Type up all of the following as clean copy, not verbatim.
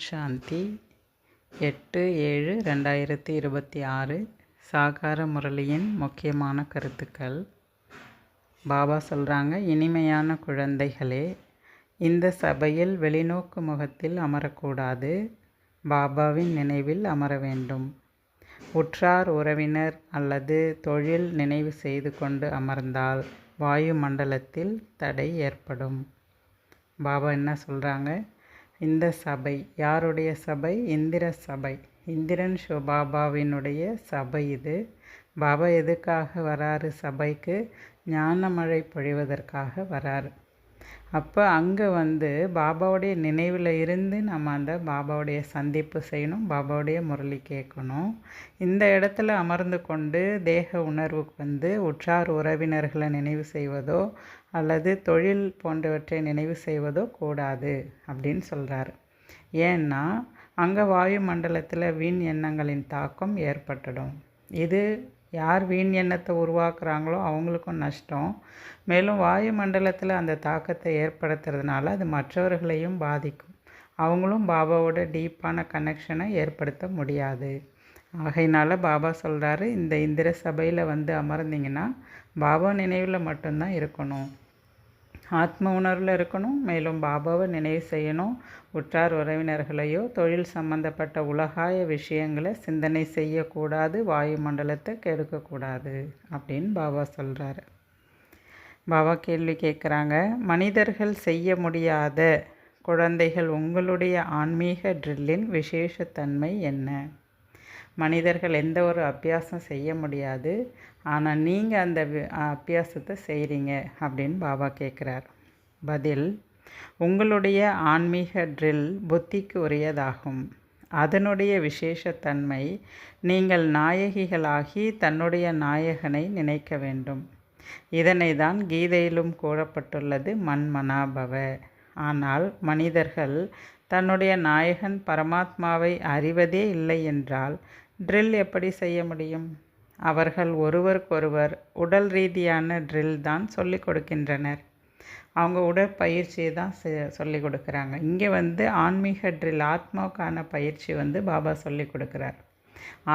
சாந்தி 8/7/2026 சாகார முரளியின் முக்கியமான கருத்துக்கள். பாபா சொல்கிறாங்க, இனிமையான குழந்தைகளே, இந்த சபையில் வெளிநோக்கு முகத்தில் அமரக்கூடாது, பாபாவின் நினைவில் அமர வேண்டும். உற்றார் உறவினர் அல்லது தொழில் நினைவு செய்து கொண்டு அமர்ந்தால் வாயு மண்டலத்தில் தடை ஏற்படும். பாபா என்ன சொல்கிறாங்க, இந்த சபை யாருடைய சபை? இந்திர சபை. இந்திரன் பாபாவினுடைய சபை இது. பாபா எதுக்காக வராரு சபைக்கு? ஞான மழை பொழிவதற்காக வராரு. அப்போ அங்கே பாபாவுடைய நினைவில் இருந்து நம்ம அந்த பாபாவுடைய சந்திப்பு செய்யணும், பாபாவுடைய முரளி கேட்கணும். இந்த இடத்துல அமர்ந்து கொண்டு தேக உணர்வுக்கு உற்றார் உறவினர்களை நினைவு செய்வதோ அல்லது தொழில் போன்றவற்றை நினைவு செய்வதோ கூடாது அப்படின்னு சொல்கிறாரு. ஏன்னா அங்கே வாயு மண்டலத்தில் வீண் எண்ணங்களின் தாக்கம் ஏற்பட்டுடும். இது யார் வீண் எண்ணத்தை உருவாக்குறாங்களோ அவங்களுக்கும் நஷ்டம். மேலும் வாயு மண்டலத்தில் அந்த தாக்கத்தை ஏற்படுத்துறதுனால அது மற்றவர்களையும் பாதிக்கும். அவங்களும் பாபாவோட டீப்பான கனெக்ஷனை ஏற்படுத்த முடியாது. ஆகையினால பாபா சொல்கிறாரு, இந்த இந்திர சபையில் அமர்ந்திங்கன்னா பாபா நினைவில் மட்டும்தான் இருக்கணும், ஆத்ம உணர்வில் இருக்கணும். மேலும் பாபாவை நினைவு செய்யணும். உற்றார் உறவினர்களையோ தொழில் சம்பந்தப்பட்ட உலகாய விஷயங்களை சிந்தனை செய்யக்கூடாது, வாயு மண்டலத்தை கெடுக்கக்கூடாது அப்படின்னு பாபா சொல்கிறாரு. பாபா கேள்வி கேட்குறாங்க, மனிதர்கள் செய்ய முடியாத குழந்தைகள், உங்களுடைய ஆன்மீக ட்ரில்லின் விசேஷத்தன்மை என்ன? மனிதர்கள் எந்த ஒரு அபியாசம் செய்ய முடியாது, ஆனால் நீங்கள் அந்த அபியாசத்தை செய்கிறீங்க அப்படின்னு பாபா கேட்குறார். பதில், உங்களுடைய ஆன்மீக ட்ரில் புத்திக்கு உரியதாகும். அதனுடைய விசேஷத்தன்மை நீங்கள் நாயகிகளாகி தன்னுடைய நாயகனை நினைக்க வேண்டும். இதனை தான் கீதையிலும் கூறப்பட்டுள்ளது, மன்மனாபவ. ஆனால் மனிதர்கள் தன்னுடைய நாயகன் பரமாத்மாவை அறிவதே இல்லை என்றால் ட்ரில் எப்படி செய்ய முடியும்? அவர்கள் ஒருவருக்கொருவர் உடல் ரீதியான ட்ரில் தான் சொல்லி கொடுக்கின்றனர். அவங்க உடற்பயிற்சியை தான் சொல்லி கொடுக்குறாங்க. இங்கே ஆன்மீக ட்ரில், ஆத்மாவுக்கான பயிற்சி பாபா சொல்லி கொடுக்குறார்.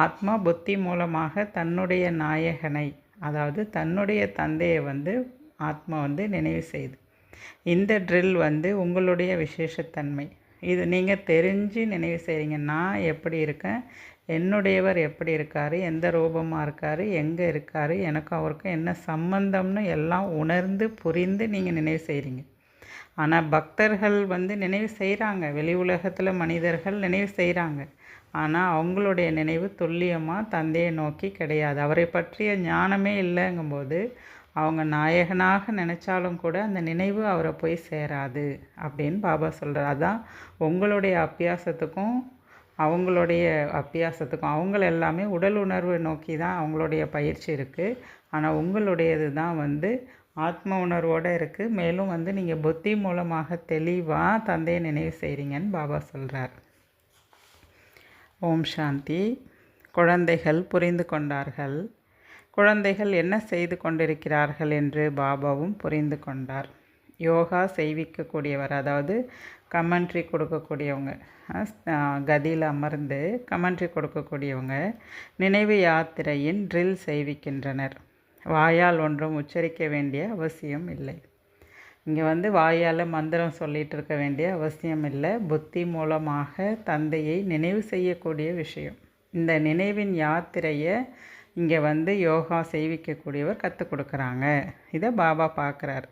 ஆத்மா புத்தி மூலமாக தன்னுடைய நாயகனை, அதாவது தன்னுடைய தந்தையை ஆத்மா நினைவு செய்து. இந்த ட்ரில் உங்களுடைய விசேஷத்தன்மை. இது நீங்கள் தெரிஞ்சு நினைவு செய்கிறீங்க. நான் எப்படி இருக்கேன், என்னுடையவர் எப்படி இருக்கார், எந்த ரூபமாக இருக்கார், எங்கே இருக்கார், எனக்கும் அவருக்கும் என்ன சம்பந்தம்னு எல்லாம் உணர்ந்து புரிந்து நீங்கள் நினைவு செய்கிறீங்க. ஆனால் பக்தர்கள் நினைவு செய்கிறாங்க, வெளி உலகத்தில் மனிதர்கள் நினைவு செய்கிறாங்க. ஆனால் அவங்களுடைய நினைவு துல்லியமாக தந்தையை நோக்கி கிடையாது. அவரை பற்றிய ஞானமே இல்லைங்கும்போது அவங்க நாயகனாக நினச்சாலும் கூட அந்த நினைவு அவரை போய் சேராது அப்படின்னு பாபா சொல்கிறார். அதான் உங்களுடைய அபியாசத்துக்கும் அவங்களுடைய அபியாசத்துக்கும், அவங்கள எல்லாமே உடல் உணர்வு நோக்கி தான் அவங்களுடைய பயிற்சி இருக்குது. ஆனால் உங்களுடையது தான் ஆத்ம உணர்வோடு இருக்குது. மேலும் நீங்கள் புத்தி மூலமாக தெளிவாக தந்தையை நினைவு செய்கிறீங்கன்னு பாபா சொல்கிறார். ஓம் சாந்தி. குழந்தைகள் புரிந்து கொண்டார்கள். குழந்தைகள் என்ன செய்து கொண்டிருக்கிறார்கள் என்று பாபாவும் புரிந்து கொண்டார். யோகா செய்விக்கக்கூடியவர், அதாவது கமெண்ட்ரி கொடுக்கக்கூடியவங்க, கதியில் அமர்ந்து கமெண்ட்ரி கொடுக்கக்கூடியவங்க நினைவு யாத்திரையின் ட்ரில் செய்விக்கின்றனர். வாயால் ஒன்றும் உச்சரிக்க வேண்டிய அவசியம் இல்லை. இங்கே வாயால் மந்திரம் சொல்லிகிட்டு இருக்க வேண்டிய அவசியம் இல்லை. புத்தி மூலமாக தந்தையை நினைவு செய்யக்கூடிய விஷயம். இந்த நினைவின் யாத்திரையை இங்கே யோகா செய்விக்கக்கூடியவர் கற்றுக் கொடுக்குறாங்க. இதை பாபா பார்க்குறார்.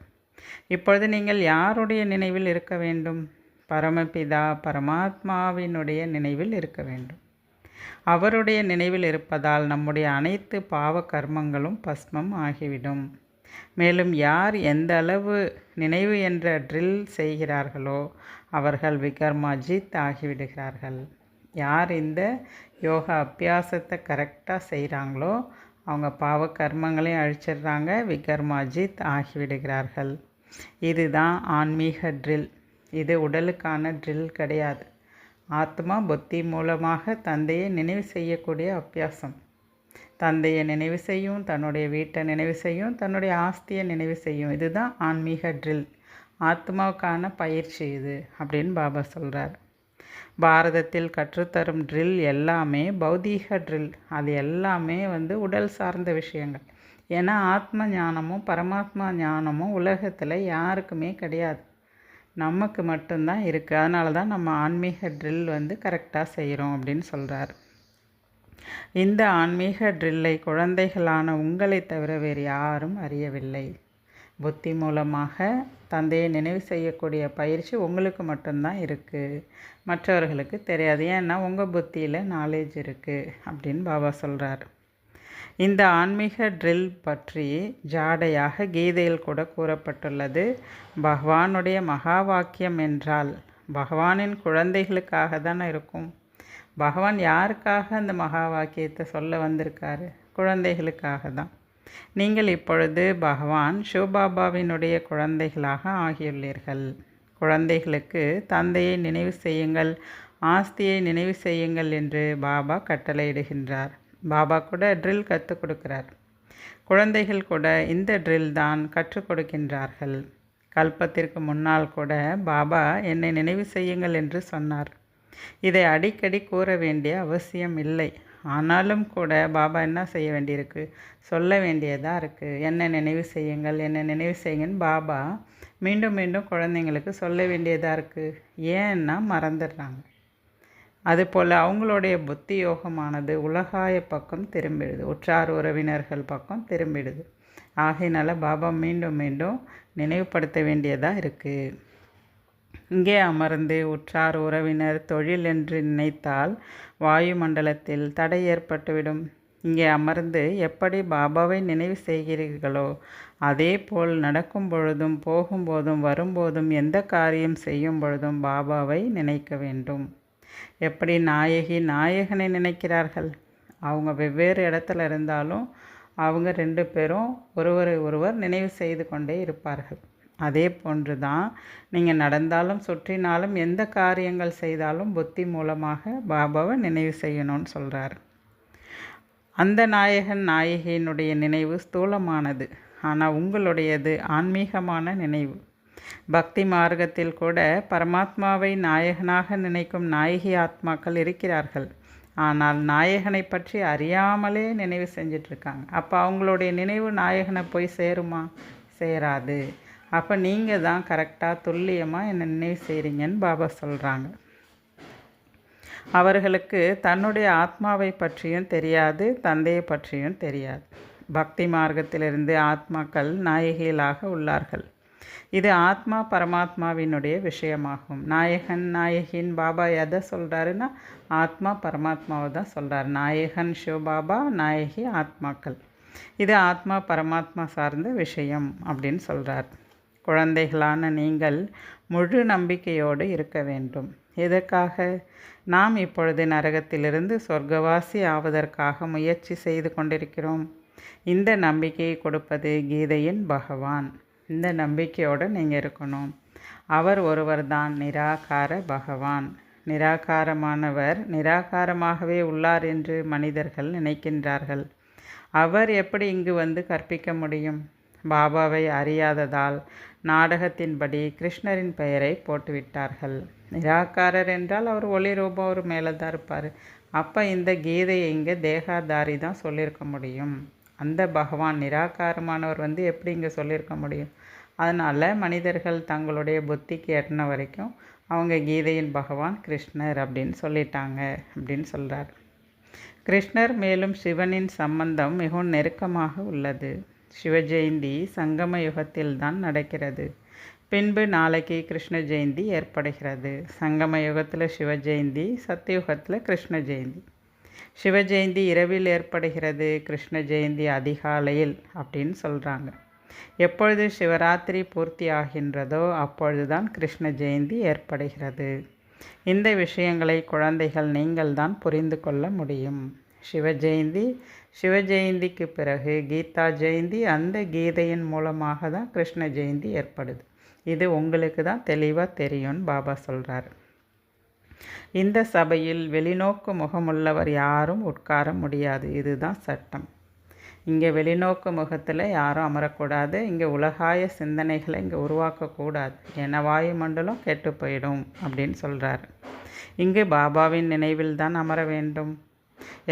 இப்பொழுது நீங்கள் யாருடைய நினைவில் இருக்க வேண்டும்? பரமபிதா பரமாத்மாவினுடைய நினைவில் இருக்க வேண்டும். அவருடைய நினைவில் இருப்பதால் நம்முடைய அனைத்து பாவ கர்மங்களும் பஸ்மம் ஆகிவிடும். மேலும் யார் எந்த அளவு நினைவு என்ற ட்ரில் செய்கிறார்களோ அவர்கள் விகர்மாஜித் ஆகிவிடுகிறார்கள். யார் இந்த யோகா அபியாசத்தை கரெக்டாக செய்கிறாங்களோ அவங்க பாவ கர்மங்களையும் அழிச்சிடுறாங்க, விகர்மாஜித் ஆகிவிடுகிறார்கள். இதுதான் ஆன்மீக ட்ரில். இது உடலுக்கான ட்ரில் கிடையாது. ஆத்மா புத்தி மூலமாக தந்தையை நினைவு செய்யக்கூடிய அபியாசம். தந்தையை நினைவு செய்யும், தன்னுடைய வீட்டை நினைவு செய்யும், தன்னுடைய ஆஸ்தியை நினைவு செய்யும். இதுதான் ஆன்மீக ட்ரில், ஆத்மாவுக்கான பயிற்சி இது அப்படின்னு பாபா சொல்கிறார். பாரதத்தில் கற்றுத்தரும் ட்ரில் எல்லாமே பௌதீக ட்ரில். அது எல்லாமே உடல் சார்ந்த விஷயங்கள். ஏன்னா ஆத்ம ஞானமும் பரமாத்மா ஞானமும் உலகத்தில் யாருக்குமே கிடையாது, நமக்கு மட்டும்தான் இருக்குது. அதனால தான் நம்ம ஆன்மீக ட்ரில் கரெக்டாக செய்கிறோம் அப்படின்னு சொல்கிறார். இந்த ஆன்மீக ட்ரில்லை குழந்தைகளான உங்களை தவிர வேறு யாரும் அறியவில்லை. புத்தி மூலமாக தந்தையை நினைவு செய்யக்கூடிய பயிற்சி உங்களுக்கு மட்டும்தான் இருக்குது, மற்றவர்களுக்கு தெரியாது. ஏன்னா உங்கள் புத்தியில் நாலேஜ் இருக்குது அப்படின்னு பாபா சொல்கிறார். இந்த ஆன்மீக ட்ரில் பற்றி ஜாடையாக கீதையில் கூட கூறப்பட்டுள்ளது. பகவானுடைய மகா வாக்கியம் என்றால் பகவானின் குழந்தைகளுக்காக தானே இருக்கும். பகவான் யாருக்காக அந்த மகா வாக்கியத்தை சொல்ல வந்திருக்காரு? குழந்தைகளுக்காக தான். நீங்கள் இப்பொழுது பகவான் சிவபாபாவினுடைய குழந்தைகளாக ஆகியுள்ளீர்கள். குழந்தைகளுக்கு தந்தையை நினைவு செய்யுங்கள், ஆஸ்தியை நினைவு செய்யுங்கள் என்று பாபா கட்டளையிடுகின்றார். பாபா கூட ட்ரில் கற்றுக் கொடுக்கிறார். குழந்தைகள் கூட இந்த ட்ரில் தான் கற்றுக் கொடுக்கின்றார்கள். கல்பத்திற்கு முன்னால் கூட பாபா என்னை நினைவு செய்யுங்கள் என்று சொன்னார். இதை அடிக்கடி கூற வேண்டிய அவசியம் இல்லை. ஆனாலும் கூட பாபா என்ன செய்ய வேண்டியிருக்கு? சொல்ல வேண்டியதாக இருக்குது. என்னை நினைவு செய்யுங்கள், என்னை நினைவு செய்யுங்கன்னு பாபா மீண்டும் மீண்டும் குழந்தைங்களுக்கு சொல்ல வேண்டியதாக இருக்குது. ஏன்னா மறந்துடுறாங்க. அதுபோல் அவங்களுடைய புத்தி யோகமானது உலகாய பக்கம் திரும்பிடுது, உற்றார் உறவினர்கள் பக்கம் திரும்பிடுது. ஆகையினால பாபா மீண்டும் மீண்டும் நினைவுபடுத்த வேண்டியதாக இருக்குது. இங்கே அமர்ந்து உற்றார் உறவினர் தொழில் என்று நினைத்தால் வாயுமண்டலத்தில் தடை ஏற்பட்டுவிடும். இங்கே அமர்ந்து எப்படி பாபாவை நினைவு செய்கிறீர்களோ அதே போல் நடக்கும் பொழுதும் போகும்போதும் வரும்போதும் எந்த காரியம் செய்யும் பொழுதும் பாபாவை நினைக்க வேண்டும். எப்படி நாயகனை நினைக்கிறார்கள்? அவங்க வெவ்வேறு இடத்துல இருந்தாலும் அவங்க 2 பேரும் ஒருவரை ஒருவர் நினைவு செய்து கொண்டே இருப்பார்கள். அதே போன்று தான் நீங்கள் நடந்தாலும் சுற்றினாலும் எந்த காரியங்கள் செய்தாலும் புத்தி மூலமாக பாபாவை நினைவு செய்யணும்னு சொல்கிறார். அந்த நாயகியினுடைய நினைவு ஸ்தூலமானது, ஆனால் உங்களுடையது ஆன்மீகமான நினைவு. பக்தி மார்க்கத்தில் கூட பரமாத்மாவை நாயகனாக நினைக்கும் நாயகி ஆத்மாக்கள் இருக்கிறார்கள். ஆனால் நாயகனை பற்றி அறியாமலே நினைவு செஞ்சிட்ருக்காங்க. அப்போ அவங்களுடைய நினைவு நாயகனை போய் சேருமா? சேராது. அப்போ நீங்கள் தான் கரெக்டாக துல்லியமாக என்னை நினைவு செய்கிறீங்கன்னு பாபா சொல்கிறாங்க. அவர்களுக்கு தன்னுடைய ஆத்மாவை பற்றியும் தெரியாது, தந்தையை பற்றியும் தெரியாது. பக்தி மார்க்கத்திலிருந்து ஆத்மாக்கள் நாயகிகளாக உள்ளார்கள். இது ஆத்மா பரமாத்மாவினுடைய விஷயமாகும். நாயகின் பாபா எதை சொல்கிறாருன்னா ஆத்மா பரமாத்மாவை தான் சொல்கிறார். நாயகன் சிவபாபா, நாயகி ஆத்மாக்கள். இது ஆத்மா பரமாத்மா சார்ந்த விஷயம் அப்படின்னு சொல்கிறார். குழந்தைகளான நீங்கள் முழு நம்பிக்கையோடு இருக்க வேண்டும். எதற்காக? நாம் இப்பொழுது நரகத்திலிருந்து சொர்க்கவாசி ஆவதற்காக முயற்சி செய்து கொண்டிருக்கிறோம். இந்த நம்பிக்கையை கொடுப்பது கீதையின் பகவான். இந்த நம்பிக்கையோடு நீங்கள் இருக்கணும். அவர் ஒருவர் தான் நிராகார பகவான். நிராகாரமானவர் நிராகாரமாகவே உள்ளார் என்று மனிதர்கள் நினைக்கின்றார்கள். அவர் எப்படி இங்கு கற்பிக்க முடியும்? பாபாவை அறியாததால் நாடகத்தின்படி கிருஷ்ணரின் பெயரை போட்டுவிட்டார்கள். நிராகாரர் என்றால் அவர் ஒளி ரூபம், அவர் மேலே தான் இருப்பார். அப்போ இந்த கீதையை இங்கே தேகாதாரி தான் சொல்லியிருக்க முடியும். அந்த பகவான் நிராகாரமானவர் எப்படி இங்கே சொல்லியிருக்க முடியும்? அதனால் மனிதர்கள் தங்களுடைய புத்திக்கு எட்டின வரைக்கும் அவங்க கீதையின் பகவான் கிருஷ்ணர் அப்படின்னு சொல்லிட்டாங்க அப்படின்னு சொல்கிறார். கிருஷ்ணர் மேலும் சிவனின் சம்பந்தம் மிகவும் நெருக்கமாக உள்ளது. சிவஜெயந்தி சங்கம யுகத்தில் தான் நடக்கிறது. பின்பு நாளைக்கு கிருஷ்ண ஜெயந்தி ஏற்படுகிறது. சங்கம யுகத்தில் சிவஜெயந்தி, சத்தியுகத்தில் கிருஷ்ண ஜெயந்தி. சிவஜெயந்தி இரவில் ஏற்படுகிறது, கிருஷ்ண ஜெயந்தி அதிகாலையில் அப்படின்னு சொல்கிறாங்க. எப்பொழுது சிவராத்திரி பூர்த்தி ஆகின்றதோ அப்பொழுது தான் கிருஷ்ண ஜெயந்தி ஏற்படுகிறது. இந்த விஷயங்களை குழந்தைகள் நீங்கள் தான் புரிந்து கொள்ள முடியும். சிவஜெயந்திக்கு பிறகு கீதா ஜெயந்தி, அந்த கீதையின் மூலமாக தான் கிருஷ்ண ஜெயந்தி ஏற்படுது. இது உங்களுக்கு தான் தெளிவாக தெரியும்னு பாபா சொல்கிறார். இந்த சபையில் வெளிநோக்கு முகமுள்ளவர் யாரும் உட்கார முடியாது. இதுதான் சட்டம். இங்கே வெளிநோக்கு முகத்தில் யாரும் அமரக்கூடாது. இங்கே உலகாய சிந்தனைகளை இங்கே உருவாக்கக்கூடாது. ஏன்னா வாயுமண்டலம் கெட்டு போயிடும் அப்படின்னு சொல்கிறார். இங்கு பாபாவின் நினைவில்தான் அமர வேண்டும்.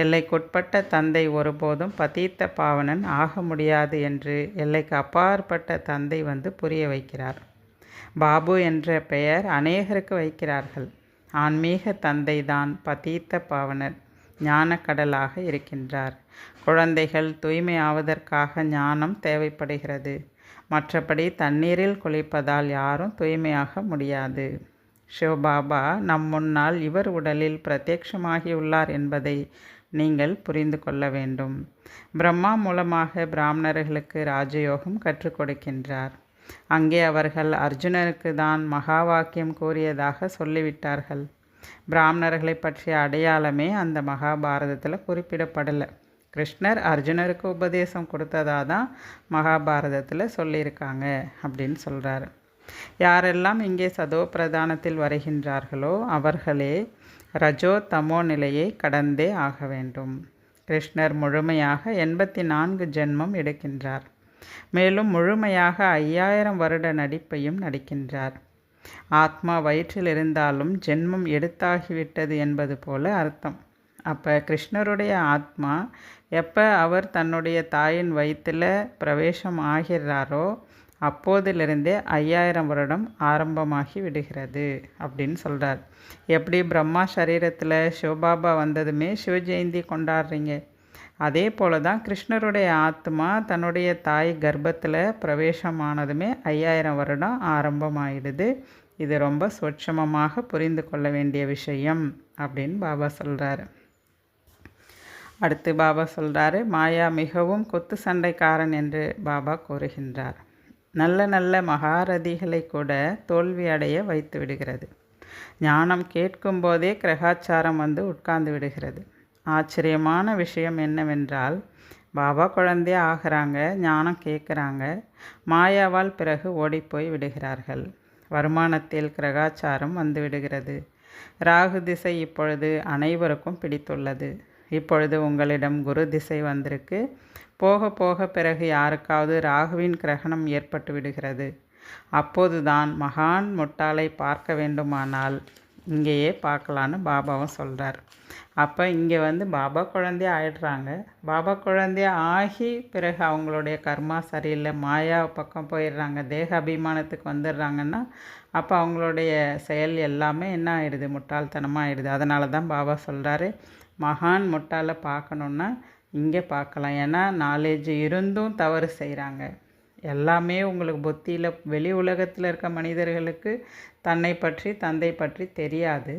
எல்லைக்குட்பட்ட தந்தை ஒருபோதும் பதீத்த பாவனன் ஆக முடியாது என்று எல்லைக்கு அப்பாற்பட்ட தந்தை வந்து புரிய வைக்கிறார். பாபு என்ற பெயர் அநேகருக்கு வைக்கிறார்கள். ஆன்மீக தந்தை தான் பதீத்த பாவனர், ஞானக்கடலாக இருக்கின்றார். குழந்தைகள் தூய்மை ஆவதற்காக ஞானம் தேவைப்படுகிறது. மற்றபடி தண்ணீரில் குளிப்பதால் யாரும் தூய்மையாக முடியாது. சிவபாபா நம் முன்னால் இவர் உடலில் பிரத்யட்சமாகியுள்ளார் என்பதை நீங்கள் புரிந்து கொள்ள வேண்டும். பிரம்மா மூலமாக பிராமணர்களுக்கு ராஜயோகம் கற்றுக் கொடுக்கின்றார். அங்கே அவர்கள் அர்ஜுனனுக்கு தான் மகா வாக்கியம் கூறியதாக சொல்லிவிட்டார்கள். பிராமணர்களை பற்றிய அடையாளமே அந்த மகாபாரதத்தில் குறிப்பிடப்படலை. கிருஷ்ணர் அர்ஜுனருக்கு உபதேசம் கொடுத்ததாக தான் மகாபாரதத்தில் சொல்லியிருக்காங்க அப்படின்னு சொல்கிறாரு. யாரெல்லாம் இங்கே சதோ பிரதானத்தில் வருகின்றார்களோ அவர்களே ரஜோ தமோ நிலையை கடந்தே ஆக வேண்டும். கிருஷ்ணர் முழுமையாக 84 ஜென்மம் எடுக்கின்றார். மேலும் முழுமையாக 5000 வருட நடிப்பையும் நடிக்கின்றார். ஆத்மா வயிற்றில் இருந்தாலும் ஜென்மம் எடுத்தாகிவிட்டது என்பது போல அர்த்தம். அப்போ கிருஷ்ணருடைய ஆத்மா எப்போ அவர் தன்னுடைய தாயின் வயிற்றில் பிரவேசம் ஆகிறாரோ அப்போதிலிருந்தே 5000 வருடம் ஆரம்பமாகி விடுகிறது அப்படின்னு சொல்கிறார். எப்படி பிரம்மா சரீரத்தில் சிவபாபா வந்ததுமே சிவஜெயந்தி கொண்டாடுறீங்க, அதே போல தான் கிருஷ்ணருடைய ஆத்மா தன்னுடைய தாய் கர்ப்பத்தில் பிரவேசமானதுமே 5000 வருடம் ஆரம்பமாயிடுது. இது ரொம்ப சூட்சமமாக புரிந்து கொள்ள வேண்டிய விஷயம் அப்படின்னு பாபா சொல்கிறாரு. அடுத்து பாபா சொல்கிறாரு, மாயா மிகவும் குத்து சண்டைக்காரன் என்று பாபா கூறுகின்றார். நல்ல நல்ல மகாரதிகளை கூட தோல்வி அடைய வைத்து விடுகிறது. ஞானம் கேட்கும் போதே கிரகாச்சாரம் வந்து உட்கார்ந்து விடுகிறது. ஆச்சரியமான விஷயம் என்னவென்றால், பாபா குழந்தையே ஆகிறாங்க, ஞானம் கேட்குறாங்க, மாயாவால் பிறகு ஓடிப்போய் விடுகிறார்கள். வருமானத்தில் கிரகாச்சாரம் வந்து விடுகிறது. ராகு திசை இப்பொழுது அனைவருக்கும் பிடித்துள்ளது. இப்பொழுது உங்களிடம் குரு திசை வந்திருக்கு. போக போக பிறகு யாருக்காவது ராகுவின் கிரகணம் ஏற்பட்டு விடுகிறது. அப்போதுதான் மகான் முட்டாளை பார்க்க வேண்டுமானால் இங்கேயே பார்க்கலான்னு பாபாவும் சொல்கிறார். அப்போ இங்கே வந்து பாபா குழந்தைய ஆயிடுறாங்க. பாபா குழந்தைய ஆகி பிறகு அவங்களுடைய கர்மா சரியில்லை, மாயா பக்கம் போயிடுறாங்க, தேக அபிமானத்துக்கு வந்துடுறாங்கன்னா அப்போ அவங்களுடைய செயல் எல்லாமே என்ன ஆகிடுது, முட்டாள்தனமாக ஆகிடுது. அதனால தான் பாபா சொல்கிறாரு, மகான் முட்டாளை பார்க்கணுன்னா இங்கே பார்க்கலாம். ஏன்னா நாலேஜ் இருந்தும் தவறு செய்கிறாங்க. எல்லாமே உங்களுக்கு புத்தியில் வெளி உலகத்தில் இருக்க மனிதர்களுக்கு தன்னை பற்றி தந்தை பற்றி தெரியாது,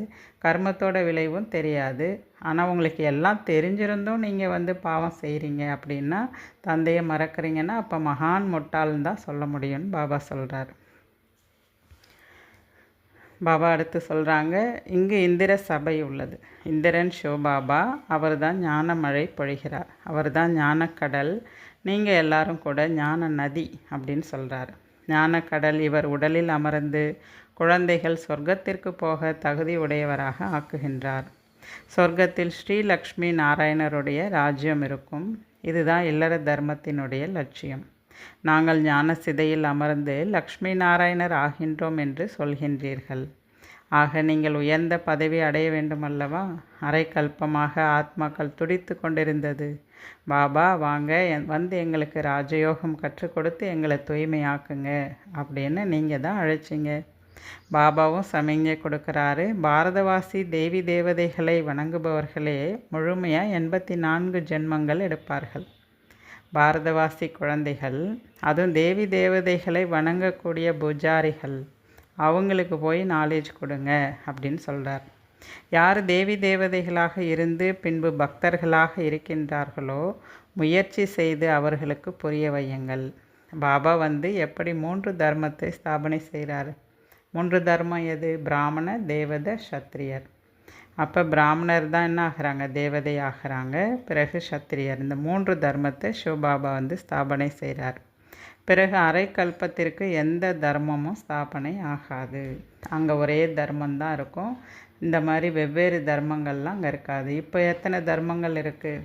கர்மத்தோட விளைவும் தெரியாது. ஆனால் உங்களுக்கு எல்லாம் தெரிஞ்சிருந்தும் நீங்கள் வந்து பாவம் செய்கிறீங்க அப்படின்னா, தந்தையை மறக்கிறீங்கன்னா அப்போ மகான் முட்டாள்னு தான் சொல்ல முடியும்னு பாபா சொல்கிறார். பாபா அடுத்து சொல்கிறாங்க, இங்கு இந்திர சபை உள்ளது. இந்திரன் சிவபாபா, அவர் தான் ஞான மழை பொழிகிறார், அவர் தான் ஞானக்கடல். நீங்கள் எல்லாரும் கூட ஞான நதி அப்படின்னு சொல்கிறார். ஞானக்கடல் இவர் உடலில் அமர்ந்து குழந்தைகள் சொர்க்கத்திற்கு போக தகுதி உடையவராக ஆக்குகின்றார். சொர்க்கத்தில் ஸ்ரீலக்ஷ்மி நாராயணருடைய ராஜ்யம் இருக்கும். இதுதான் இல்லற தர்மத்தினுடைய லட்சியம். நாங்கள் ஞான சிதையில் அமர்ந்து லக்ஷ்மி நாராயணர் ஆகின்றோம் என்று சொல்கின்றீர்கள். ஆக நீங்கள் உயர்ந்த பதவி அடைய வேண்டுமல்லவா? அரை கல்பமாக ஆத்மாக்கள் துடித்து கொண்டிருந்தது. பாபா வாங்க வந்து எங்களுக்கு ராஜயோகம் கற்றுக் கொடுத்து எங்களை தூய்மையாக்குங்க அப்படின்னு நீங்கள் தான் அழைச்சிங்க. பாபாவும் சமிஞ்சை கொடுக்குறாரு. பாரதவாசி தேவி தேவதைகளை வணங்குபவர்களே முழுமையாக 84 ஜென்மங்கள் எடுப்பார்கள். பாரதவாசி குழந்தைகள், அதுவும் தேவி தேவதைகளை வணங்கக்கூடிய பூஜாரிகள், அவங்களுக்கு போய் நாலேஜ் கொடுங்க அப்படின்னு சொல்கிறார். யார் தேவி தேவதைகளாக இருந்து பின்பு பக்தர்களாக இருக்கின்றார்களோ முயற்சி செய்து அவர்களுக்கு புரிய வையுங்கள். பாபா வந்து எப்படி 3 தர்மத்தை ஸ்தாபனை செய்கிறார். 3 தர்மம் எது? பிராமண, தேவத, சத்திரியர். அப்போ பிராமணர் தான் என்ன ஆகிறாங்க, தேவதை ஆகிறாங்க. பிறகு சத்திரியர். இந்த 3 தர்மத்தை சிவபாபா வந்து ஸ்தாபனை செய்கிறார். பிறகு அரை கல்பத்திற்கு எந்த தர்மமும் ஸ்தாபனை ஆகாது. அங்கே ஒரே தர்மந்தான் இருக்கும். இந்த மாதிரி வெவ்வேறு தர்மங்கள்லாம் அங்கே இருக்காது. இப்போ எத்தனை தர்மங்கள் இருக்குது?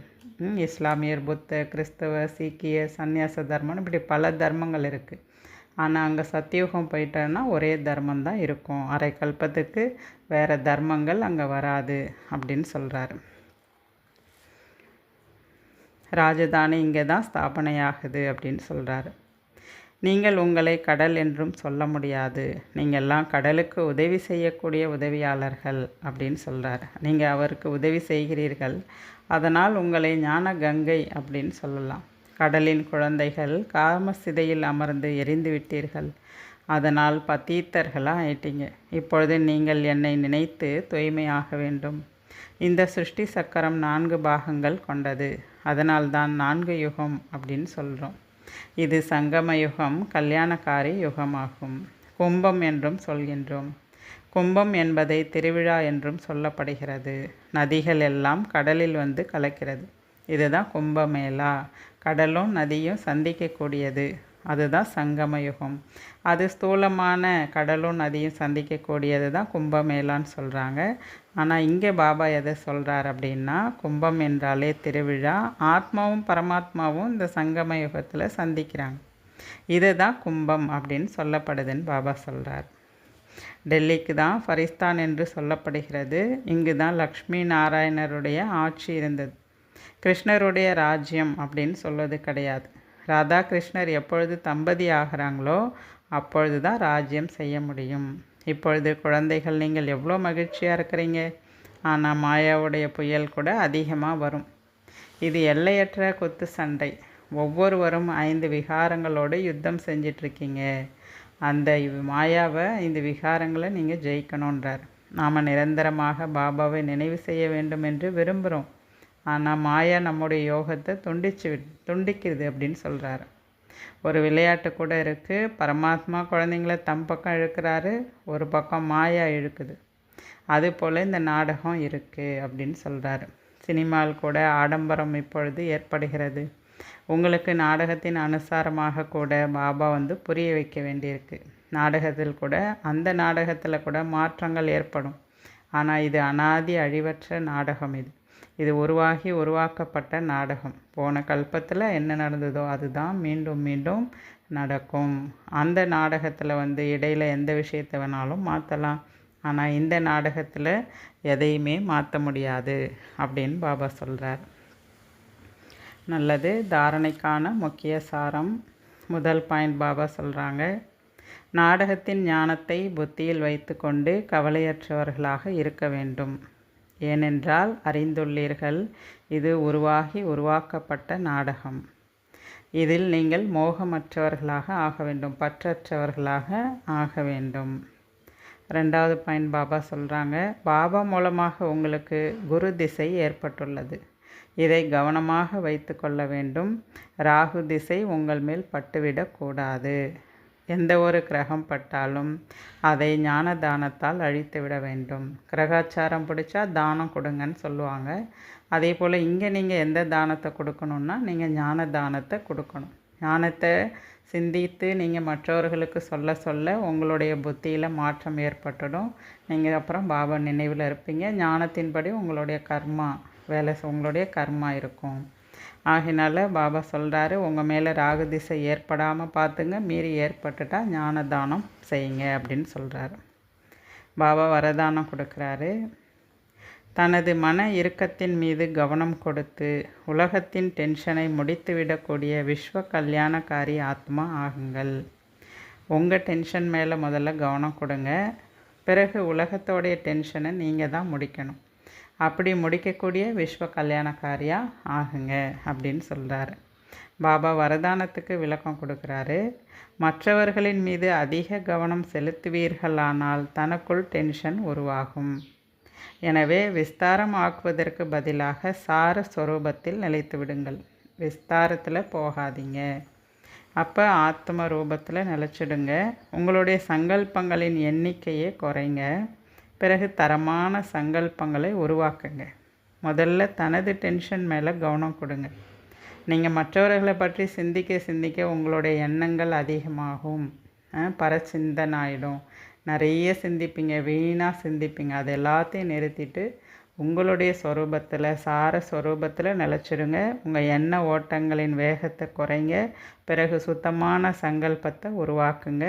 இஸ்லாமியர், புத்த, கிறிஸ்தவ, சீக்கிய, சந்நியாச தர்மம்னு இப்படி பல தர்மங்கள் இருக்குது. ஆனால் அங்கே சத்தியுகம் போயிட்டோன்னா ஒரே தர்மம் தான் இருக்கும், அரை கல்பத்துக்கு வேறு தர்மங்கள் அங்கே வராது அப்படின்னு சொல்கிறாரு. ராஜதானி இங்கே தான் ஸ்தாபனையாகுது அப்படின்னு சொல்கிறாரு. நீங்கள் உங்களை கடல் என்றும் சொல்ல முடியாது, நீங்கள்லாம் கடலுக்கு உதவி செய்யக்கூடிய உதவியாளர்கள் அப்படின்னு சொல்கிறார். நீங்கள் அவருக்கு உதவி செய்கிறீர்கள், அதனால் உங்களை ஞான கங்கை அப்படின்னு சொல்லலாம். கடலின் குழந்தைகள் காமசிதையில் அமர்ந்து எரிந்து விட்டீர்கள், அதனால் பத்தீத்தர்களாக ஆயிட்டீங்க. இப்பொழுது நீங்கள் என்னை நினைத்து தூய்மையாக வேண்டும். இந்த சிருஷ்டி சக்கரம் 4 பாகங்கள் கொண்டது, அதனால்தான் 4 யுகம் அப்படின்னு சொல்கிறோம். இது சங்கம யுகம், கல்யாணக்காரி யுகமாகும். கும்பம் என்றும் சொல்கின்றோம். கும்பம் என்பதை திருவிழா என்றும் சொல்லப்படுகிறது. நதிகள் எல்லாம் கடலில் வந்து கலக்கிறது, இதுதான் கும்பமேளா. கடலும் நதியும் சந்திக்கக்கூடியது, அதுதான் சங்கம யுகம். அது ஸ்தூலமான கடலும் நதியும் சந்திக்கக்கூடியது தான் கும்பமேளான்னு சொல்கிறாங்க. ஆனால் இங்கே பாபா எதை சொல்கிறார் அப்படின்னா, கும்பம் என்றாலே திருவிழா, ஆத்மாவும் பரமாத்மாவும் இந்த சங்கம யுகத்தில் சந்திக்கிறாங்க, இதுதான் கும்பம் அப்படின்னு சொல்லப்படுதுன்னு பாபா சொல்கிறார். டெல்லிக்கு தான் ஃபரிஸ்தான் என்று சொல்லப்படுகிறது. இங்கு தான் லக்ஷ்மி நாராயணருடைய ஆட்சி இருந்தது. கிருஷ்ணருடைய ராஜ்யம் அப்படின்னு சொல்வது கிடையாது. ராதா கிருஷ்ணர் எப்பொழுது தம்பதி ஆகிறாங்களோ அப்பொழுது தான் ராஜ்யம் செய்ய முடியும். இப்பொழுது குழந்தைகள் நீங்கள் எவ்வளோ மகிழ்ச்சியாக இருக்கிறீங்க, ஆனால் மாயாவுடைய புயல் கூட அதிகமாக வரும். இது எல்லையற்ற குத்து சண்டை. ஒவ்வொருவரும் 5 விகாரங்களோடு யுத்தம் செஞ்சிட்ருக்கீங்க. அந்த மாயாவை, இந்த விகாரங்களை நீங்கள் ஜெயிக்கணுன்றார். நாம் நிரந்தரமாக பாபாவை நினைவு செய்ய வேண்டும் என்று விரும்புகிறோம், ஆனால் மாயா நம்முடைய யோகத்தை துண்டிக்கிறது அப்படின்னு சொல்கிறாரு. ஒரு விளையாட்டு கூட இருக்குது. பரமாத்மா குழந்தைங்கள தம் பக்கம் இழுக்கிறாரு, ஒரு பக்கம் மாயா இழுக்குது. அதுபோல் இந்த நாடகம் இருக்குது அப்படின்னு சொல்கிறாரு. சினிமாவில் கூட ஆடம்பரம் இப்பொழுது ஏற்படுகிறது. உங்களுக்கு நாடகத்தின் அனுசாரமாக கூட பாபா வந்து புரிய வைக்க வேண்டியிருக்கு. நாடகத்தில் கூட, அந்த நாடகத்தில் கூட மாற்றங்கள் ஏற்படும். ஆனால் இது அனாதி அழிவற்ற நாடகம். இது உருவாக்கப்பட்ட நாடகம். போன கல்பத்தில் என்ன நடந்ததோ அதுதான் மீண்டும் மீண்டும் நடக்கும். அந்த நாடகத்தில் வந்து இடையில் எந்த விஷயத்தை வேணாலும் மாற்றலாம், ஆனால் இந்த நாடகத்தில் எதையுமே மாற்ற முடியாது அப்படின்னு பாபா சொல்கிறார். நல்லது. தாரணைக்கான முக்கிய சாரம். முதல் பாயிண்ட் பாபா சொல்கிறாங்க, நாடகத்தின் ஞானத்தை புத்தியில் வைத்து கொண்டு கவலையற்றவர்களாக இருக்க வேண்டும். ஏனென்றால் அறிந்துள்ளீர்கள், இது உருவாக்கப்பட்ட நாடகம். இதில் நீங்கள் மோகமற்றவர்களாக ஆக வேண்டும், பற்றற்றவர்களாக ஆக வேண்டும். 2வது பாயிண்ட் பாபா சொல்கிறாங்க, பாபா மூலமாக உங்களுக்கு குரு திசை ஏற்பட்டுள்ளது, இதை கவனமாக வைத்து கொள்ள வேண்டும். ராகு திசை உங்கள் மேல் பட்டுவிடக்கூடாது. எந்த ஒரு கிரகம் பட்டாலும் அதை ஞான தானத்தால் அழித்து விட வேண்டும். கிரகாச்சாரம் பிடிச்சா தானம் கொடுங்கன்னு சொல்லுவாங்க. அதே போல் இங்கே நீங்கள் எந்த தானத்தை கொடுக்கணுன்னா, நீங்கள் ஞான தானத்தை கொடுக்கணும். ஞானத்தை சிந்தித்து நீங்கள் மற்றவர்களுக்கு சொல்ல சொல்ல உங்களுடைய புத்தியில் மாற்றம் ஏற்பட்டுடும். நீங்கள் அப்புறம் பாபா நினைவில் இருப்பீங்க. ஞானத்தின்படி உங்களுடைய உங்களுடைய கர்மா இருக்கும். ஆகினால பாபா சொல்கிறாரு, உங்கள் மேலே ராகு திசை ஏற்படாமல் பார்த்துங்க, மீறி ஏற்பட்டுட்டால் ஞான தானம் செய்யுங்க அப்படின்னு சொல்கிறாரு. பாபா வரதானம் கொடுக்குறாரு. தனது மன இறுக்கத்தின் மீது கவனம் கொடுத்து உலகத்தின் டென்ஷனை முடித்துவிடக்கூடிய விஸ்வ கல்யாணக்காரி ஆத்மா ஆகுங்கள். உங்கள் டென்ஷன் மேலே முதல்ல கவனம் கொடுங்க, பிறகு உலகத்தோடைய டென்ஷனை நீங்கள் தான் முடிக்கணும். அப்படி முடிக்கக்கூடிய விஸ்வ கல்யாணக்காரியாக ஆகுங்க அப்படின்னு சொல்கிறாரு. பாபா வரதானத்துக்கு விளக்கம் கொடுக்குறாரு. மற்றவர்களின் மீது அதிக கவனம் செலுத்துவீர்களானால் தனக்குள் டென்ஷன் உருவாகும். எனவே விஸ்தாரம் ஆக்குவதற்கு பதிலாக சார ஸ்வரூபத்தில் நிலைத்து விடுங்கள். விஸ்தாரத்தில் போகாதீங்க. அப்போ ஆத்ம ரூபத்தில் நிலச்சிடுங்க. உங்களுடைய சங்கல்பங்களின் எண்ணிக்கையை குறைங்க. பிறகு தரமான சங்கல்பங்களை உருவாக்குங்க. முதல்ல தனது டென்ஷன் மேலே கவனம் கொடுங்க. நீங்கள் மற்றவர்களை பற்றி சிந்திக்க உங்களுடைய எண்ணங்கள் அதிகமாகும், பரசிந்தனாயிடும், நிறைய சிந்திப்பீங்க, வீணாக சிந்திப்பீங்க. அது எல்லாத்தையும் நிறுத்திட்டு உங்களுடைய ஸ்வரூபத்தில் சார ஸ்வரூபத்தில் நிலச்சிடுங்க. உங்கள் எண்ண ஓட்டங்களின் வேகத்தை குறைங்க. பிறகு சுத்தமான சங்கல்பத்தை உருவாக்குங்க.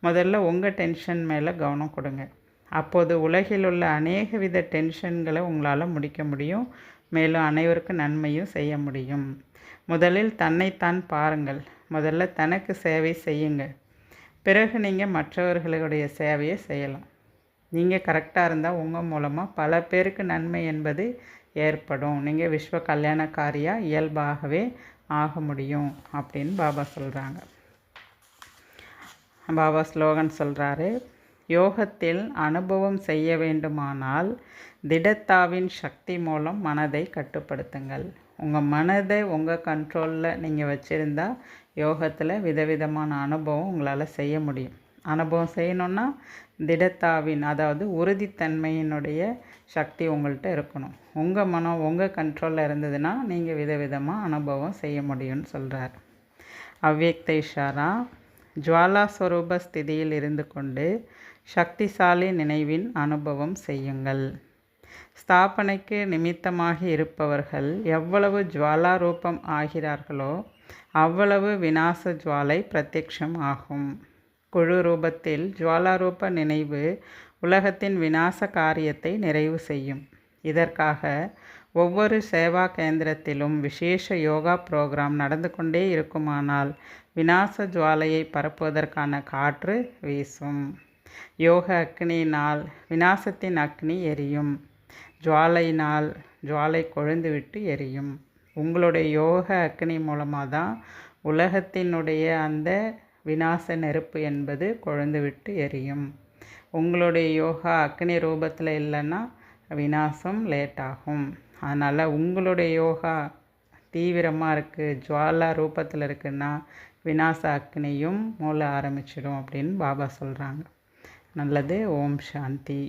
முதல்ல உங்கள் டென்ஷன் மேலே கவனம் கொடுங்க. அப்போது உலகில் உள்ள அநேக வித டென்ஷன்களை உங்களால் முடிக்க முடியும். மேலும் அனைவருக்கும் நன்மையும் செய்ய முடியும். முதலில் தன்னைத்தான் பாருங்கள். முதல்ல தனக்கு சேவை செய்யுங்க. பிறகு நீங்கள் மற்றவர்களுடைய சேவையை செய்யலாம். நீங்கள் கரெக்டாக இருந்தால் உங்கள் மூலமாக பல பேருக்கு நன்மை என்பது ஏற்படும். நீங்கள் விஸ்வ கல்யாணக்காரியாக இயல்பாகவே ஆக முடியும் அப்படின்னு பாபா சொல்கிறாங்க. பாபா ஸ்லோகன் சொல்கிறாரு, யோகத்தில் அனுபவம் செய்ய வேண்டுமானால் திடத்தாவின் சக்தி மூலம் மனதை கட்டுப்படுத்துங்கள். உங்கள் மனதை உங்கள் கண்ட்ரோலில் நீங்கள் வச்சுருந்தா யோகத்தில் விதவிதமான அனுபவம் உங்களால் செய்ய முடியும். அனுபவம் செய்யணுன்னா திடத்தாவின் அதாவது உறுதித்தன்மையினுடைய சக்தி உங்கள்கிட்ட இருக்கணும். உங்கள் மனம் உங்கள் கண்ட்ரோலில் இருந்ததுன்னா நீங்கள் விதவிதமாக அனுபவம் செய்ய முடியும்னு சொல்கிறார். அவ்யக்த இஷாரா, ஜுவாலா ஸ்வரூப ஸ்திதியில் இருந்து கொண்டு சக்திசாலி நினைவின் அனுபவம் செய்யுங்கள். ஸ்தாபனைக்கு நிமித்தமாகி இருப்பவர்கள் எவ்வளவு ஜுவாலா ரூபம் ஆகிறார்களோ அவ்வளவு விநாச ஜுவாலை பிரத்யக்ஷம் ஆகும். குழு ரூபத்தில் ஜுவாலாரூப நினைவு உலகத்தின் விநாச காரியத்தை நிறைவு செய்யும். இதற்காக ஒவ்வொரு சேவா கேந்திரத்திலும் விசேஷ யோகா புரோகிராம் நடந்து கொண்டே இருக்குமானால் விநாச ஜுவாலையை பரப்புவதற்கான காற்று வீசும். யோக அக்னியினால் விநாசத்தின் அக்னி எரியும். ஜுவாலையினால் ஜுவாலை கொழுந்துவிட்டு எரியும். உங்களுடைய யோக அக்னி மூலமாக தான் உலகத்தினுடைய அந்த விநாச நெருப்பு என்பது கொழுந்து விட்டு எரியும். உங்களுடைய யோகா அக்னி ரூபத்தில் இல்லைன்னா விநாசம் லேட் ஆகும். அதனால் உங்களுடைய யோகா தீவிரமாக இருக்குது, ஜுவாலா ரூபத்தில் இருக்குன்னா விநாச அக்னியும் மூல ஆரம்பிச்சிடும் அப்படின்னு பாபா சொல்கிறாங்க. நல்லது. ஓம் சாந்தி.